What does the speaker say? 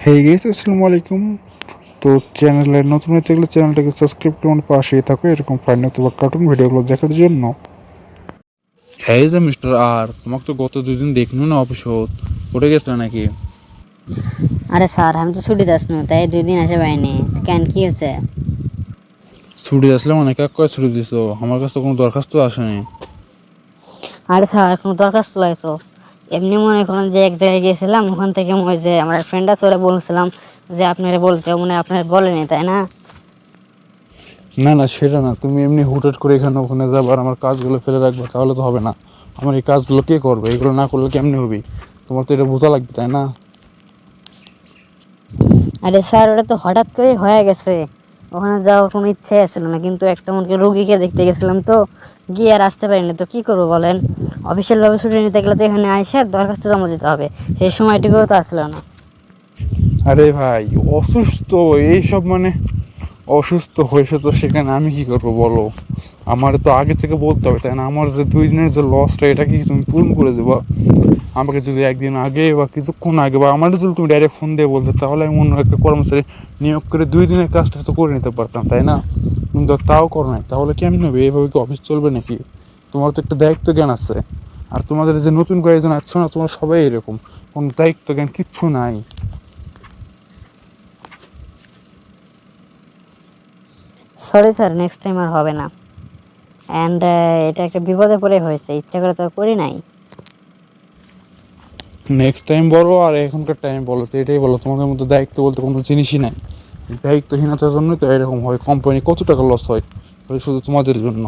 হেই guess আসসালামু আলাইকুম। তো চ্যানেলে নতুন হতে গেলে চ্যানেলটাকে সাবস্ক্রাইব করে আমার পাশেই থাকো এরকম ফাইন অথবা কার্টুন ভিডিওগুলো দেখার জন্য। এই যে মিস্টার আর তোমাকে তো গত 2 দিন দেখনু না অফিসত উঠে গেছিলে নাকি? আরে স্যার আমি তো ছুটি যাচ্ছি, তাই 2 দিন আসে পাইনি। কেন কি হয়েছে? ছুটি আসলে অনেক এক করে ছুটি দিছো, আমার কাছে তো কোনো দরখাস্ত আসেনি। আরে স্যার কোনো দরখাস্ত লাগতো? এমনি মনে করেন যে এক জায়গায় গিয়েছিলাম, ওখান থেকে ওই যে আমার ফ্রেন্ড আছে ওরা বলছিলাম যে আপনারা বলতে, মনে হয় আপনার বলেনি, তাই না? না না, সেটা না, তুমি এমনি হুটহাট করে এখানে ওখানে যাবে আর আমার কাজগুলো ফেলে রাখবে, তাহলে তো হবে না। আমার এই কাজগুলো কে করবে? এগুলো না করলে কেমনি হবে? তোমার তো এটা বোঝা লাগবে, তাই না? আরে স্যার ওটা তো হঠাৎ করেই হয়ে গেছে, ওখানে যাওয়ার কোনো ইচ্ছে ছিল না, কিন্তু একটা মনে করি রুগীকে দেখতে গেছিলাম, তো গিয়ে আর আসতে পারিনি। তো কি করবো বলেন? অফিসিয়ালভাবে ছুটি নিতে গেলে তো এখানে আইসে দরখাস্ত জমা দিতে হবে, সেই সময়টুকুও তো আসলো না। আরে ভাই, অসুস্থ এইসব মানে অসুস্থ হয়েছে তো সেখানে আমি কি করবো বলো? আমার তো আগে থেকে বলতে হবে, তাই না? আমার যে 2 দিনের যে লসটা, এটা কি তুমি পূরণ করে দেবা? আমাকে যদি একদিন আগে বা কিছুক্ষণ আগে বা আমার যদি তুমি ডাইরেক্ট ফোন দিয়ে বলতে, তাহলে আমি অন্য একটা কর্মচারী নিয়োগ করে 2 দিনের কাজটা তো করে নিতে পারতাম, তাই না? তুমি তো তাও করো নাই, তাহলে কেমন হবে? এইভাবে কি অফিস চলবে নাকি? তোমার তো একটা দায়িত্ব জ্ঞান আছে। আর তোমাদের যে নতুন কয়েকজন আসছো না, তোমরা সবাই এরকম, কোনো দায়িত্ব জ্ঞান কিচ্ছু নাই। সরি স্যার, নেক্সট টাইম আর হবে না। অ্যান্ড এটা একটা বিপদে পড়ে হয়েছে, ইচ্ছা করে তো আর করি নাই। নেক্সট টাইম বলো আর এখনকার টাইম বলো, তো এটাই বলো, তোমাদের মধ্যে দায়িত্ব বলতে কোনো জিনিসই নাই। এই দায়িত্বহীনতার জন্যই তো এরকম হয়, কোম্পানি কত টাকা লস হয়, ওই শুধু তোমাদের জন্য।